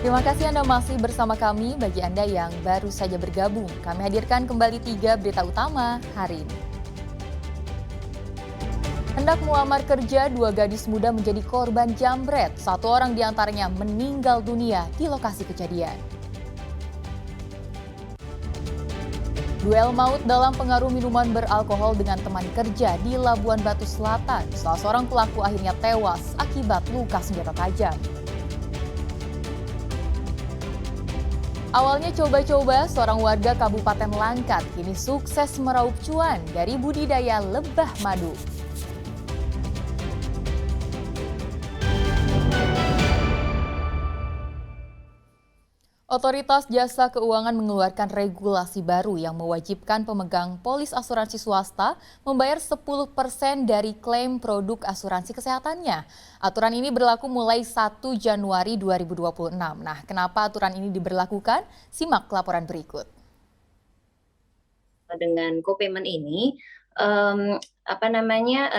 Terima kasih Anda masih bersama kami. Bagi Anda yang baru saja bergabung, kami hadirkan kembali 3 berita utama hari ini. Hendak melamar kerja, 2 gadis muda menjadi korban jambret. 1 orang diantaranya meninggal dunia di lokasi kejadian. Duel maut dalam pengaruh minuman beralkohol dengan teman kerja di Labuan Batu Selatan. Salah seorang pelaku akhirnya tewas akibat luka senjata tajam. Awalnya coba-coba, seorang warga Kabupaten Langkat kini sukses meraup cuan dari budidaya lebah madu. Otoritas Jasa Keuangan mengeluarkan regulasi baru yang mewajibkan pemegang polis asuransi swasta membayar 10% dari klaim produk asuransi kesehatannya. Aturan ini berlaku mulai 1 Januari 2026. Nah, kenapa aturan ini diberlakukan? Simak laporan berikut. Dengan co-payment ini,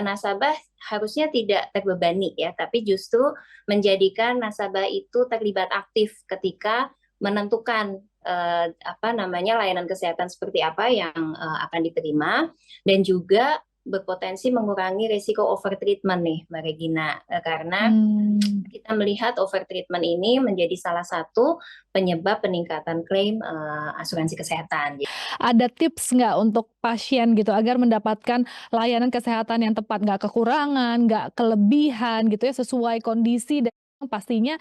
nasabah harusnya tidak terbebani ya, tapi justru menjadikan nasabah itu terlibat aktif ketika menentukan layanan kesehatan seperti apa yang akan diterima, dan juga berpotensi mengurangi risiko overtreatment nih, Mbak Regina, karena kita melihat overtreatment ini menjadi salah satu penyebab peningkatan klaim asuransi kesehatan. Ada tips nggak untuk pasien gitu agar mendapatkan layanan kesehatan yang tepat, nggak kekurangan, nggak kelebihan gitu ya, sesuai kondisi dan pastinya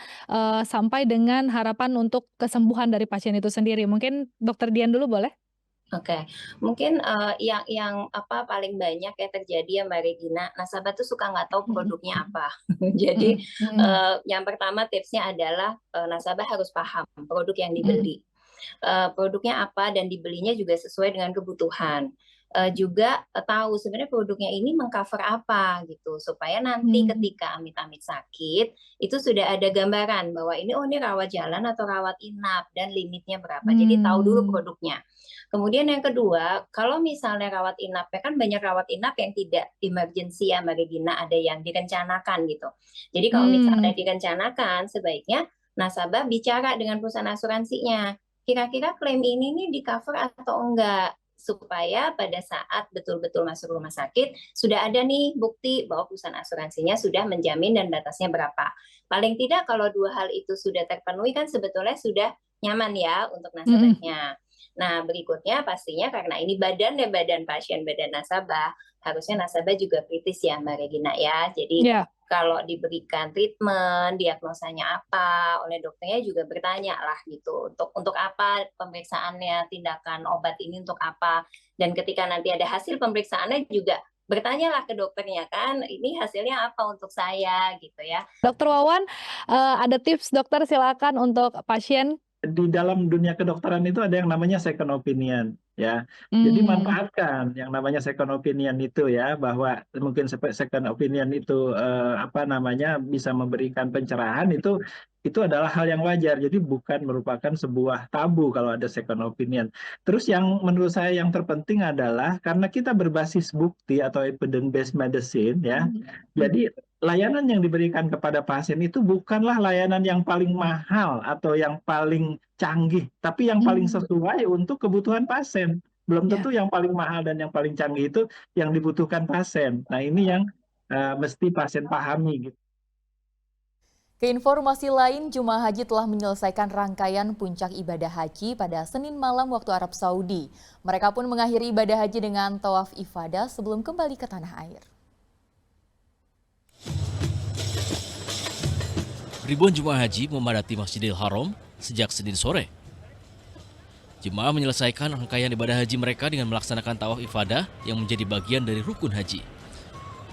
sampai dengan harapan untuk kesembuhan dari pasien itu sendiri. Mungkin Dokter Dian dulu boleh? Oke, mungkin yang paling banyak ya terjadi ya Mbak Regina, nasabah tuh suka nggak tahu produknya apa. Jadi yang pertama tipsnya adalah nasabah harus paham produk yang dibeli. Produknya apa dan dibelinya juga sesuai dengan kebutuhan. Juga tahu sebenarnya produknya ini mengcover apa gitu, supaya nanti ketika amit-amit sakit itu sudah ada gambaran bahwa ini ini rawat jalan atau rawat inap dan limitnya berapa. Jadi tahu dulu produknya. Kemudian yang kedua, kalau misalnya rawat inap, ya kan banyak rawat inap yang tidak emergency ya Mbak Regina, ada yang direncanakan gitu. Jadi kalau misalnya direncanakan, sebaiknya nasabah bicara dengan perusahaan asuransinya. Kira-kira klaim ini nih di cover atau enggak, supaya pada saat betul-betul masuk rumah sakit sudah ada nih bukti bahwa perusahaan asuransinya sudah menjamin dan batasnya berapa. Paling tidak kalau 2 hal itu sudah terpenuhi kan sebetulnya sudah nyaman ya untuk nasabahnya. Nah, berikutnya pastinya karena ini badan pasien, badan nasabah, harusnya nasabah juga kritis ya Mbak Regina ya. Jadi kalau diberikan treatment, diagnosanya apa, oleh dokternya juga bertanya lah gitu, untuk apa pemeriksaannya, tindakan obat ini untuk apa, dan ketika nanti ada hasil pemeriksaannya juga bertanyalah ke dokternya kan, ini hasilnya apa untuk saya gitu ya. Dokter Wawan, ada tips dokter silakan untuk pasien. Di dalam dunia kedokteran itu ada yang namanya second opinion ya. Jadi manfaatkan yang namanya second opinion itu ya, bahwa mungkin second opinion itu bisa memberikan pencerahan, itu adalah hal yang wajar. Jadi bukan merupakan sebuah tabu kalau ada second opinion. Terus yang menurut saya yang terpenting adalah karena kita berbasis bukti atau evidence based medicine ya. Jadi layanan yang diberikan kepada pasien itu bukanlah layanan yang paling mahal atau yang paling canggih, tapi yang paling sesuai untuk kebutuhan pasien. Belum tentu yang paling mahal dan yang paling canggih itu yang dibutuhkan pasien. Nah, ini yang mesti pasien pahami gitu. Keinformasi lain, jemaah haji telah menyelesaikan rangkaian puncak ibadah haji pada Senin malam waktu Arab Saudi. Mereka pun mengakhiri ibadah haji dengan tawaf ifadah sebelum kembali ke tanah air. Ribuan jemaah haji memadati Masjidil Haram sejak Senin sore. Jemaah menyelesaikan rangkaian ibadah haji mereka dengan melaksanakan tawaf ifadah yang menjadi bagian dari rukun haji.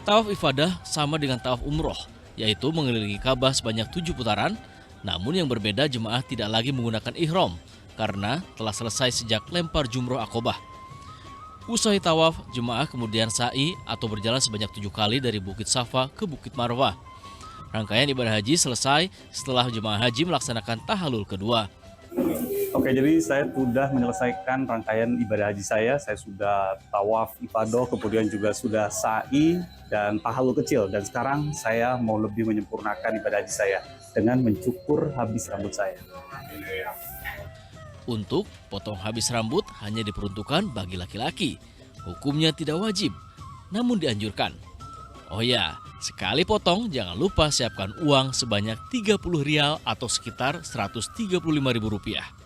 Tawaf ifadah sama dengan tawaf umroh, yaitu mengelilingi Ka'bah sebanyak 7 putaran, namun yang berbeda jemaah tidak lagi menggunakan ihram karena telah selesai sejak lempar jumroh Aqobah. Usai tawaf, jemaah kemudian sa'i atau berjalan sebanyak 7 kali dari Bukit Safa ke Bukit Marwah. Rangkaian ibadah haji selesai setelah jemaah haji melaksanakan tahallul kedua. Oke, jadi saya sudah menyelesaikan rangkaian ibadah haji saya. Saya sudah tawaf ifadah, kemudian juga sudah sa'i dan tahalul kecil. Dan sekarang saya mau lebih menyempurnakan ibadah haji saya dengan mencukur habis rambut saya. Untuk potong habis rambut hanya diperuntukkan bagi laki-laki. Hukumnya tidak wajib, namun dianjurkan. Oh ya, sekali potong jangan lupa siapkan uang sebanyak 30 rial atau sekitar Rp135.000.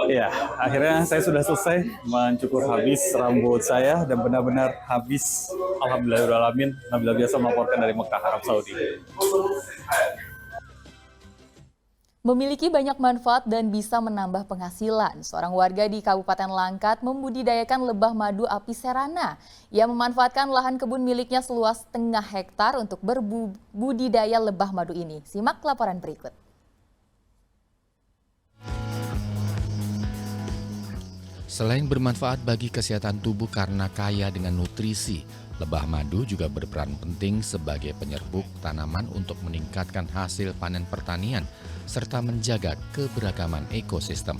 Ya, akhirnya saya sudah selesai mencukur habis rambut saya dan benar-benar habis. Alhamdulillahirrahmanirrahim. Nabila biasa melaporkan dari Mekah, Arab Saudi. Memiliki banyak manfaat dan bisa menambah penghasilan. Seorang warga di Kabupaten Langkat membudidayakan lebah madu apicerana. Ia memanfaatkan lahan kebun miliknya seluas setengah hektar untuk berbudidaya lebah madu ini. Simak laporan berikut. Selain bermanfaat bagi kesehatan tubuh karena kaya dengan nutrisi, lebah madu juga berperan penting sebagai penyerbuk tanaman untuk meningkatkan hasil panen pertanian serta menjaga keberagaman ekosistem.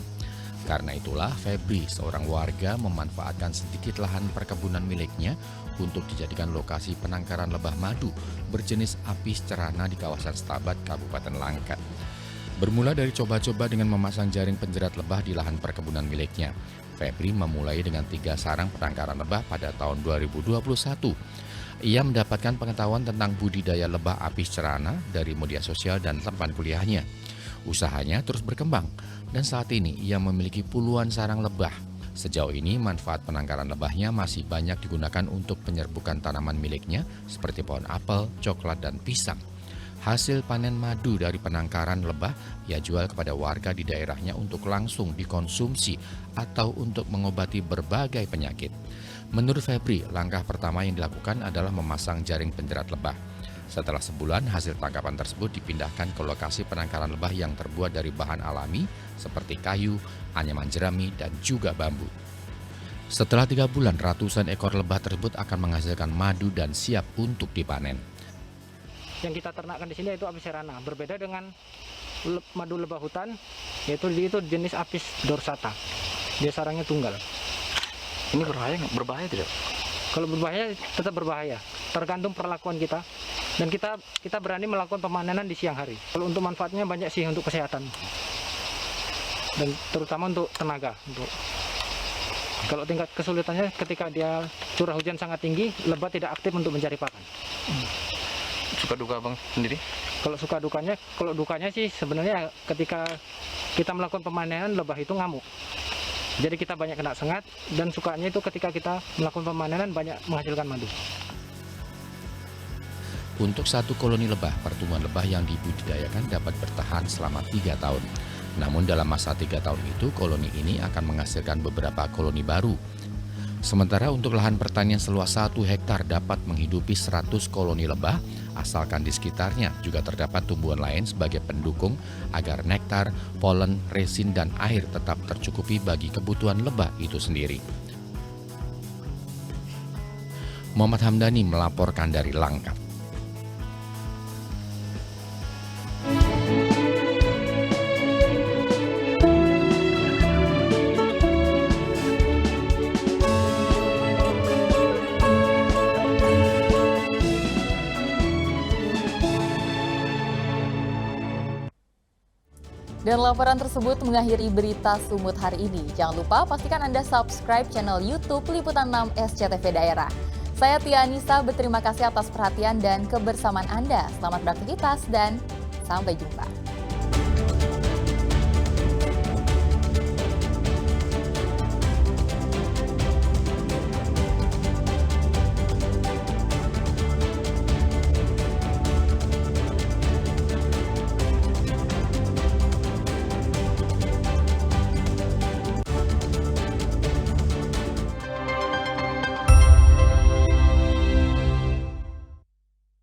Karena itulah Febri, seorang warga, memanfaatkan sedikit lahan perkebunan miliknya untuk dijadikan lokasi penangkaran lebah madu berjenis apis cerana di kawasan Stabat, Kabupaten Langkat. Bermula dari coba-coba dengan memasang jaring penjerat lebah di lahan perkebunan miliknya, Febri memulai dengan 3 sarang penangkaran lebah pada tahun 2021. Ia mendapatkan pengetahuan tentang budidaya lebah apis cerana dari media sosial dan teman kuliahnya. Usahanya terus berkembang dan saat ini ia memiliki puluhan sarang lebah. Sejauh ini manfaat penangkaran lebahnya masih banyak digunakan untuk penyerbukan tanaman miliknya seperti pohon apel, coklat, dan pisang. Hasil panen madu dari penangkaran lebah ia jual kepada warga di daerahnya untuk langsung dikonsumsi atau untuk mengobati berbagai penyakit. Menurut Febri, langkah pertama yang dilakukan adalah memasang jaring penjerat lebah. Setelah sebulan, hasil tangkapan tersebut dipindahkan ke lokasi penangkaran lebah yang terbuat dari bahan alami seperti kayu, anyaman jerami, dan juga bambu. Setelah 3 bulan, ratusan ekor lebah tersebut akan menghasilkan madu dan siap untuk dipanen. Yang kita ternakkan di sini yaitu apis cerana. Berbeda dengan madu lebah hutan, yaitu itu jenis apis dorsata. Dia sarangnya tunggal. Ini berbahaya nggak? Berbahaya tidak? Kalau berbahaya tetap berbahaya, tergantung perlakuan kita. Dan kita berani melakukan pemanenan di siang hari. Kalau untuk manfaatnya banyak sih untuk kesehatan. Dan terutama untuk tenaga. Kalau tingkat kesulitannya ketika dia curah hujan sangat tinggi, lebah tidak aktif untuk mencari pakan. Suka duka Bang sendiri? Kalau dukanya sih sebenarnya ketika kita melakukan pemanenan, lebah itu ngamuk. Jadi kita banyak kena sengat, dan sukanya itu ketika kita melakukan pemanenan banyak menghasilkan madu. Untuk satu koloni lebah, pertumbuhan lebah yang dibudidayakan dapat bertahan selama 3 tahun. Namun dalam masa 3 tahun itu, koloni ini akan menghasilkan beberapa koloni baru. Sementara untuk lahan pertanian seluas 1 hektar dapat menghidupi 100 koloni lebah, asalkan di sekitarnya juga terdapat tumbuhan lain sebagai pendukung agar nektar, polen, resin, dan air tetap tercukupi bagi kebutuhan lebah itu sendiri. Muhammad Hamdani melaporkan dari Langkat. Dan laporan tersebut mengakhiri berita Sumut hari ini. Jangan lupa pastikan Anda subscribe channel YouTube Liputan 6 SCTV Daerah. Saya Tia Anissa, berterima kasih atas perhatian dan kebersamaan Anda. Selamat beraktivitas dan sampai jumpa.